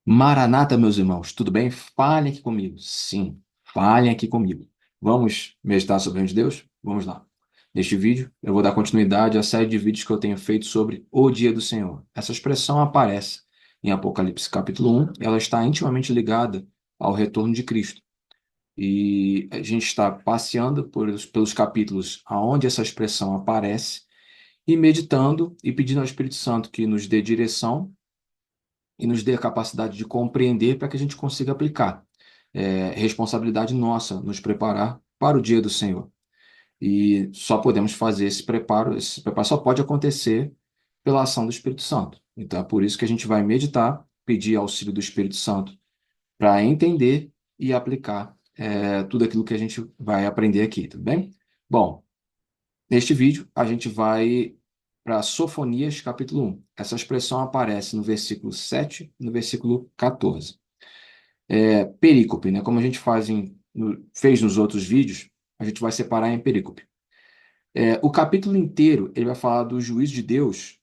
Maranata, meus irmãos, tudo bem? Falem aqui comigo. Sim, falem aqui comigo. Vamos meditar sobre o reino de Deus? Vamos lá. Neste vídeo, eu vou dar continuidade à série de vídeos que eu tenho feito sobre o dia do Senhor. Essa expressão aparece em Apocalipse capítulo 1, ela está intimamente ligada ao retorno de Cristo. E a gente está passeando pelos capítulos aonde essa expressão aparece e meditando e pedindo ao Espírito Santo que nos dê direção e nos dê a capacidade de compreender para que a gente consiga aplicar. É responsabilidade nossa nos preparar para o dia do Senhor. E só podemos fazer esse preparo só pode acontecer pela ação do Espírito Santo. Então é por isso que a gente vai meditar, pedir auxílio do Espírito Santo para entender e aplicar tudo aquilo que a gente vai aprender aqui, tudo bem? Bom, neste vídeo, a gente vai para Sofonias, capítulo 1. Essa expressão aparece no versículo 7 e no versículo 14. Perícope, né? Como a gente fez nos outros vídeos, a gente vai separar em perícope. O capítulo inteiro ele vai falar do juízo de Deus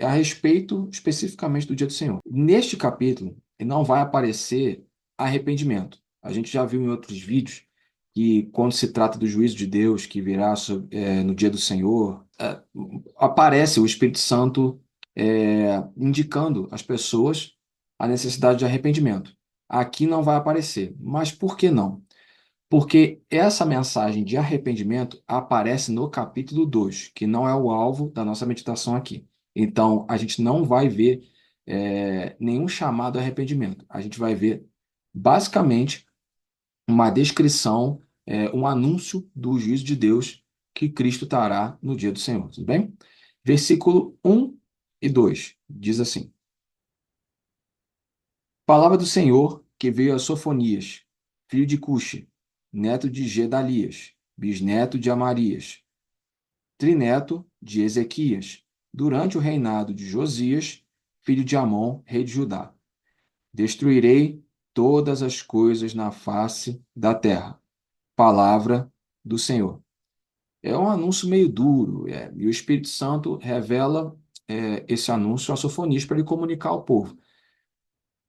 a respeito especificamente do dia do Senhor. Neste capítulo, não vai aparecer arrependimento. A gente já viu em outros vídeos que quando se trata do juízo de Deus que virá no dia do Senhor, aparece o Espírito Santo indicando às pessoas a necessidade de arrependimento. Aqui não vai aparecer. Mas por que não? Porque essa mensagem de arrependimento aparece no capítulo 2, que não é o alvo da nossa meditação aqui. Então, a gente não vai ver nenhum chamado a arrependimento. A gente vai ver, basicamente, uma descrição, um anúncio do juízo de Deus que Cristo trará no dia do Senhor. Tudo bem? Versículo 1 e 2 diz assim: Palavra do Senhor que veio a Sofonias, filho de Cuxi, neto de Gedalias, bisneto de Amarias, trineto de Ezequias, durante o reinado de Josias, filho de Amon, rei de Judá. Destruirei todas as coisas na face da terra. Palavra do Senhor. É um anúncio meio duro, e o Espírito Santo revela esse anúncio a Sofonias para ele comunicar ao povo.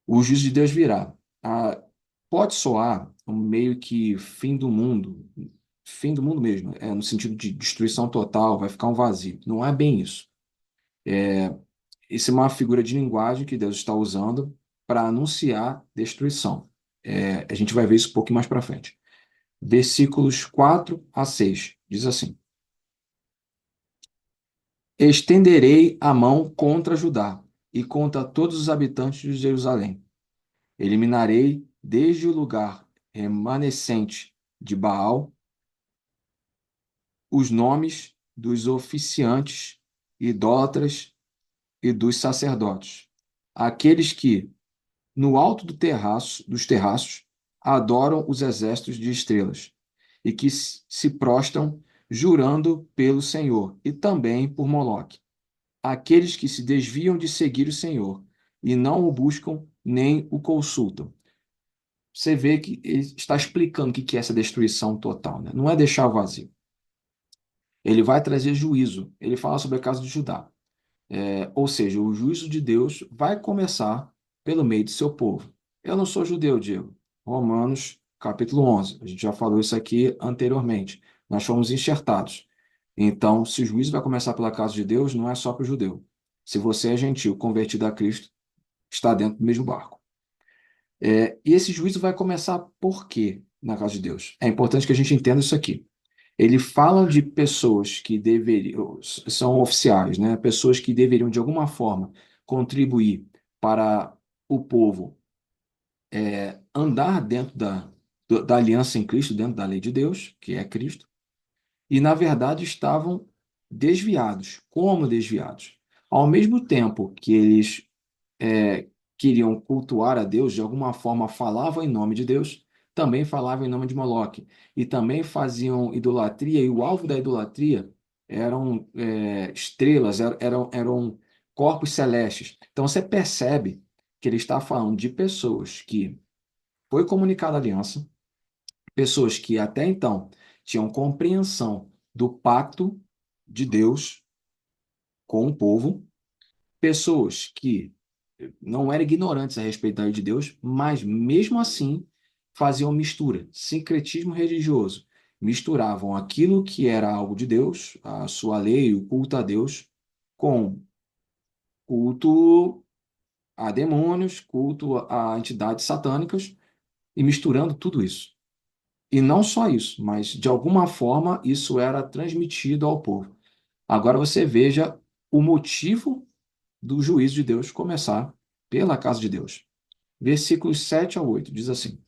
O juízo de Deus virá. Ah, pode soar um meio que fim do mundo mesmo, no sentido de destruição total, vai ficar um vazio. Não é bem isso. Isso é uma figura de linguagem que Deus está usando para anunciar destruição. A gente vai ver isso um pouquinho mais para frente. Versículos 4 a 6 diz assim: Estenderei a mão contra Judá e contra todos os habitantes de Jerusalém. Eliminarei desde o lugar remanescente de Baal os nomes dos oficiantes, idólatras e dos sacerdotes, aqueles que, no alto dos terraços, adoram os exércitos de estrelas e que se prostram jurando pelo Senhor e também por Moloque, aqueles que se desviam de seguir o Senhor e não o buscam nem o consultam. Você vê que ele está explicando o que é essa destruição total, né? Não é deixar vazio. Ele vai trazer juízo. Ele fala sobre a casa de Judá. Ou seja, o juízo de Deus vai começar pelo meio de seu povo. Eu não sou judeu, Diego. Romanos, capítulo 11. A gente já falou isso aqui anteriormente. Nós fomos enxertados. Então, se o juízo vai começar pela casa de Deus, não é só para o judeu. Se você é gentil, convertido a Cristo, está dentro do mesmo barco. E esse juízo vai começar por quê na casa de Deus? É importante que a gente entenda isso aqui. Ele fala de pessoas que deveriam, são oficiais, né? Pessoas que deveriam, de alguma forma, contribuir para o povo andar dentro da aliança em Cristo, dentro da lei de Deus, que é Cristo, e, na verdade, estavam desviados. Como desviados? Ao mesmo tempo que eles queriam cultuar a Deus, de alguma forma falavam em nome de Deus, também falavam em nome de Moloque, e também faziam idolatria, e o alvo da idolatria eram estrelas, eram corpos celestes. Então você percebe que ele está falando de pessoas que foi comunicada a aliança, pessoas que até então tinham compreensão do pacto de Deus com o povo, pessoas que não eram ignorantes a respeito da lei de Deus, mas mesmo assim faziam mistura, sincretismo religioso. Misturavam aquilo que era algo de Deus, a sua lei, o culto a Deus, com culto a demônios, culto a entidades satânicas, e misturando tudo isso. E não só isso, mas de alguma forma isso era transmitido ao povo. Agora você veja o motivo do juízo de Deus começar pela casa de Deus. Versículos 7 a 8 diz assim: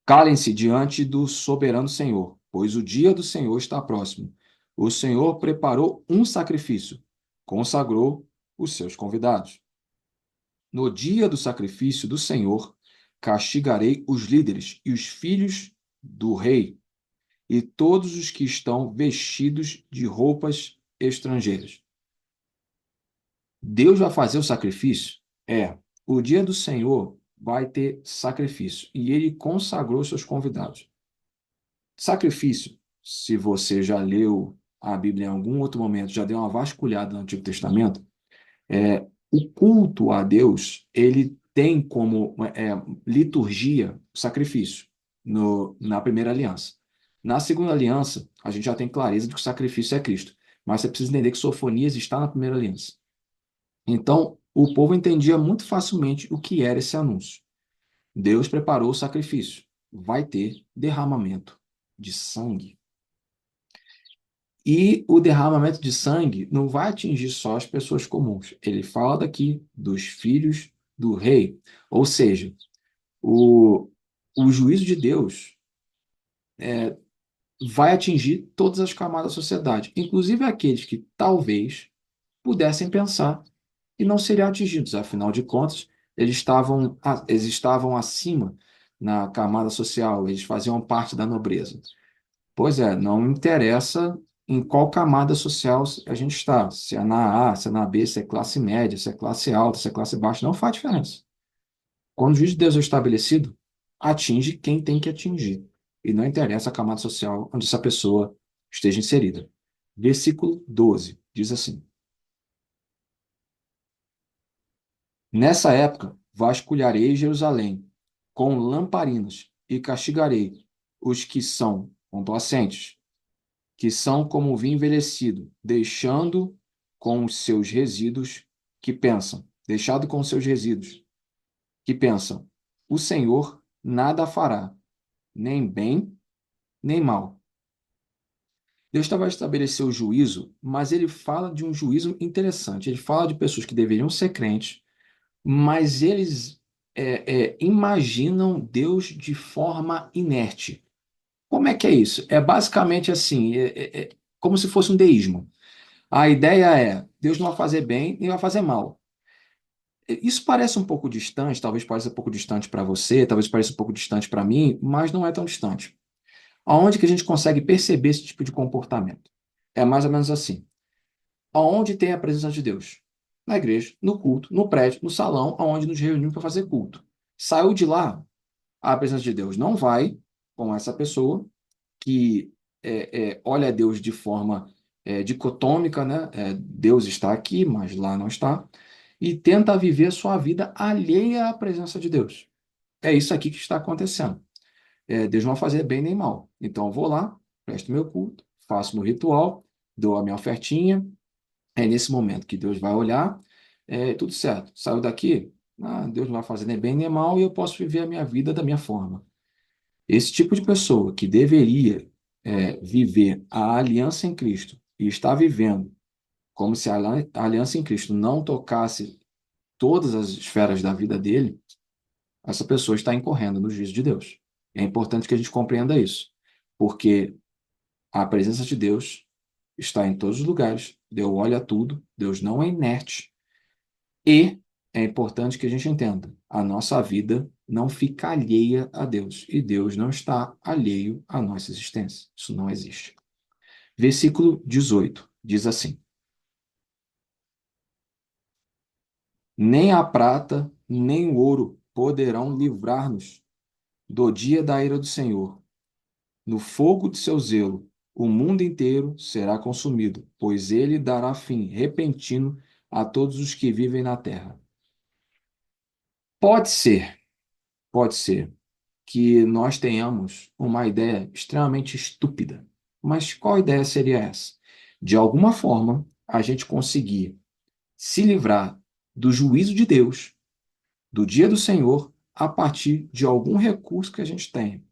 Calem-se diante do soberano Senhor, pois o dia do Senhor está próximo. O Senhor preparou um sacrifício, consagrou os seus convidados. No dia do sacrifício do Senhor, castigarei os líderes e os filhos do rei e todos os que estão vestidos de roupas estrangeiras. Deus vai fazer o sacrifício? É. O dia do Senhor vai ter sacrifício e ele consagrou seus convidados. Sacrifício, se você já leu a Bíblia em algum outro momento, já deu uma vasculhada no Antigo Testamento, o culto a Deus, ele tem como liturgia o sacrifício na primeira aliança. Na segunda aliança, a gente já tem clareza de que o sacrifício é Cristo, mas você precisa entender que Sofonias está na primeira aliança. Então, o povo entendia muito facilmente o que era esse anúncio. Deus preparou o sacrifício. Vai ter derramamento de sangue. E o derramamento de sangue não vai atingir só as pessoas comuns. Ele fala daqui dos filhos do rei. Ou seja, o, o juízo de Deus vai atingir todas as camadas da sociedade, inclusive aqueles que talvez pudessem pensar e não seriam atingidos. Afinal de contas, eles estavam acima na camada social, eles faziam parte da nobreza. Pois é, não interessa em qual camada social a gente está, se é na A, se é na B, se é classe média, se é classe alta, se é classe baixa, não faz diferença. Quando o juízo de Deus é estabelecido, atinge quem tem que atingir. E não interessa a camada social onde essa pessoa esteja inserida. Versículo 12 diz assim: Nessa época, vasculharei Jerusalém com lamparinas e castigarei os que são complacentes, que são como vinho envelhecido, deixando com os seus resíduos deixado com os seus resíduos, que pensam, o Senhor nada fará, nem bem, nem mal. Deus estava a estabelecer o juízo, mas ele fala de um juízo interessante. Ele fala de pessoas que deveriam ser crentes, mas eles imaginam Deus de forma inerte. Como é que é isso? É basicamente assim, como se fosse um deísmo. A ideia é, Deus não vai fazer bem nem vai fazer mal. Isso parece um pouco distante, talvez pareça um pouco distante para você, talvez pareça um pouco distante para mim, mas não é tão distante. Aonde que a gente consegue perceber esse tipo de comportamento? É mais ou menos assim. Aonde tem a presença de Deus? Na igreja, no culto, no prédio, no salão, aonde nos reunimos para fazer culto. Saiu de lá, a presença de Deus não vai com essa pessoa que olha a Deus de forma dicotômica, né? Deus está aqui, mas lá não está, e tenta viver sua vida alheia à presença de Deus. É isso aqui que está acontecendo. Deus não vai fazer bem nem mal. Então eu vou lá, presto meu culto, faço meu ritual, dou a minha ofertinha. É nesse momento que Deus vai olhar, tudo certo. Saiu daqui, Deus não vai fazer nem bem nem mal e eu posso viver a minha vida da minha forma. Esse tipo de pessoa que deveria viver a aliança em Cristo e está vivendo como se a aliança em Cristo não tocasse todas as esferas da vida dele, essa pessoa está incorrendo no juízo de Deus. É importante que a gente compreenda isso, porque a presença de Deus está em todos os lugares, Deus olha tudo, Deus não é inerte, e é importante que a gente entenda, a nossa vida não fica alheia a Deus, e Deus não está alheio à nossa existência. Isso não existe. Versículo 18 diz assim: Nem a prata, nem o ouro poderão livrar-nos do dia da ira do Senhor, no fogo de seu zelo. o mundo inteiro será consumido, pois ele dará fim repentino a todos os que vivem na terra. Pode ser, pode ser que nós tenhamos uma ideia extremamente estúpida. Mas qual ideia seria essa? De alguma forma, a gente conseguir se livrar do juízo de Deus, do dia do Senhor, a partir de algum recurso que a gente tenha.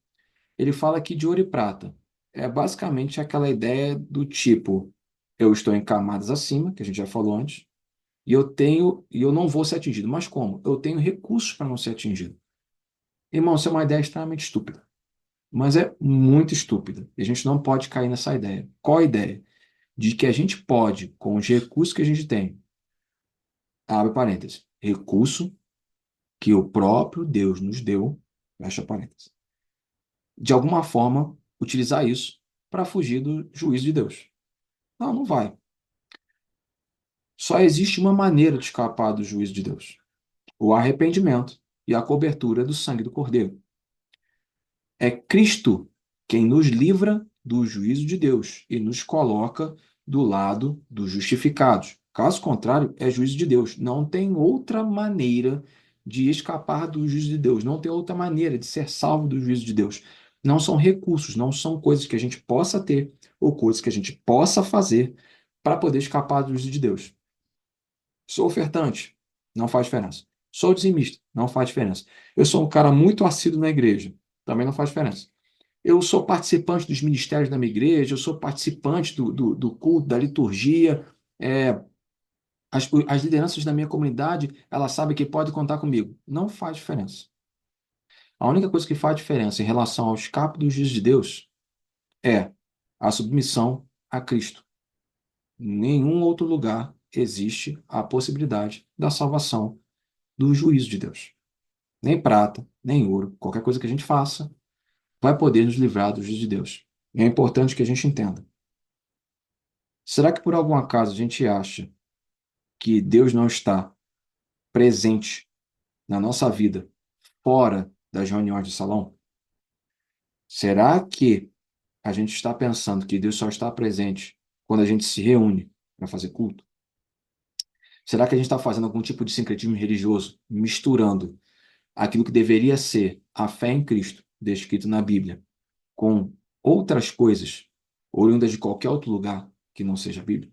Ele fala aqui de ouro e prata. É basicamente aquela ideia do tipo, eu estou em camadas acima, que a gente já falou antes, e eu não vou ser atingido. Mas como? Eu tenho recursos para não ser atingido. Irmão, isso é uma ideia extremamente estúpida, mas é muito estúpida. E a gente não pode cair nessa ideia. Qual a ideia? De que a gente pode, com os recursos que a gente tem, abre parênteses, recurso que o próprio Deus nos deu, fecha parênteses, de alguma forma utilizar isso para fugir do juízo de Deus. Não, não vai. Só existe uma maneira de escapar do juízo de Deus: o arrependimento e a cobertura do sangue do Cordeiro. É Cristo quem nos livra do juízo de Deus e nos coloca do lado dos justificados. Caso contrário, é juízo de Deus. Não tem outra maneira de escapar do juízo de Deus. Não tem outra maneira de ser salvo do juízo de Deus. Não são recursos, não são coisas que a gente possa ter ou coisas que a gente possa fazer para poder escapar do juízo de Deus. Sou ofertante, não faz diferença. Sou dizimista, não faz diferença. Eu sou um cara muito assíduo na igreja, também não faz diferença. Eu sou participante dos ministérios da minha igreja, eu sou participante do culto, da liturgia. É, as lideranças da minha comunidade, elas sabem que pode contar comigo. Não faz diferença. A única coisa que faz diferença em relação ao escape do juízo de Deus é a submissão a Cristo. Em nenhum outro lugar existe a possibilidade da salvação do juízo de Deus. Nem prata, nem ouro, qualquer coisa que a gente faça, vai poder nos livrar do juízo de Deus. E é importante que a gente entenda. Será que por algum acaso a gente acha que Deus não está presente na nossa vida fora das reuniões de salão? Será que a gente está pensando que Deus só está presente quando a gente se reúne para fazer culto? Será que a gente está fazendo algum tipo de sincretismo religioso, misturando aquilo que deveria ser a fé em Cristo, descrito na Bíblia, com outras coisas, oriundas de qualquer outro lugar que não seja a Bíblia?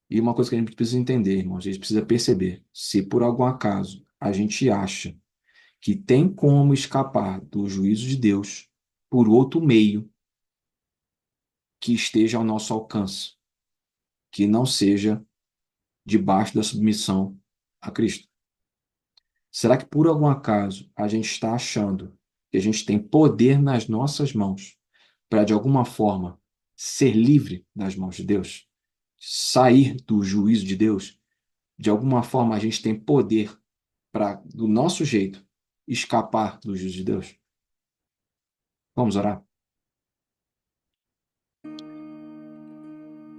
E uma coisa que a gente precisa entender, irmão, a gente precisa perceber, se por algum acaso a gente acha que tem como escapar do juízo de Deus por outro meio que esteja ao nosso alcance, que não seja debaixo da submissão a Cristo. Será que por algum acaso a gente está achando que a gente tem poder nas nossas mãos para, de alguma forma, ser livre das mãos de Deus? Sair do juízo de Deus? De alguma forma a gente tem poder para, do nosso jeito, escapar do juízo de Deus? Vamos orar?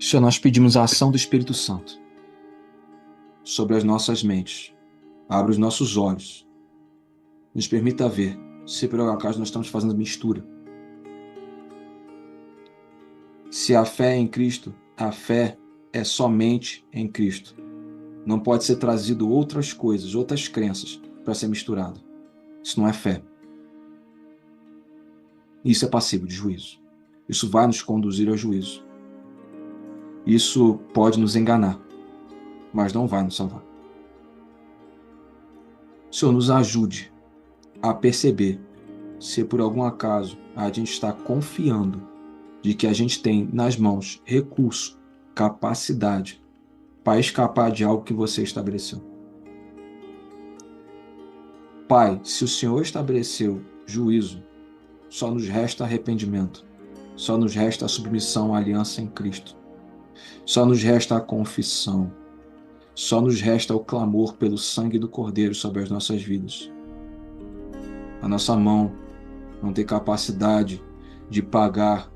Senhor, nós pedimos a ação do Espírito Santo sobre as nossas mentes. Abra os nossos olhos. Nos permita ver se por algum acaso nós estamos fazendo mistura. Se a fé é em Cristo, a fé é somente em Cristo. Não pode ser trazido outras coisas, outras crenças para ser misturado. Isso não é fé. Isso é passível de juízo. Isso vai nos conduzir ao juízo. Isso pode nos enganar, mas não vai nos salvar. Senhor, nos ajude a perceber se por algum acaso a gente está confiando de que a gente tem nas mãos recurso, capacidade para escapar de algo que você estabeleceu. Pai, se o Senhor estabeleceu juízo, só nos resta arrependimento, só nos resta a submissão à aliança em Cristo, só nos resta a confissão, só nos resta o clamor pelo sangue do Cordeiro sobre as nossas vidas. A nossa mão não tem capacidade de pagar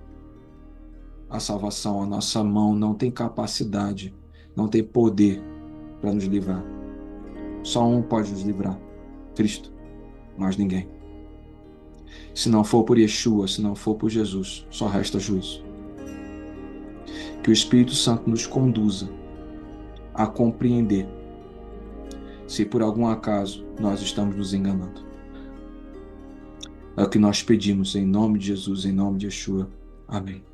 a salvação, a nossa mão não tem capacidade, não tem poder para nos livrar. Só um pode nos livrar: Cristo, mais ninguém. Se não for por Yeshua, se não for por Jesus, só resta juízo. Que o Espírito Santo nos conduza a compreender se por algum acaso nós estamos nos enganando. É o que nós pedimos em nome de Jesus, em nome de Yeshua. Amém.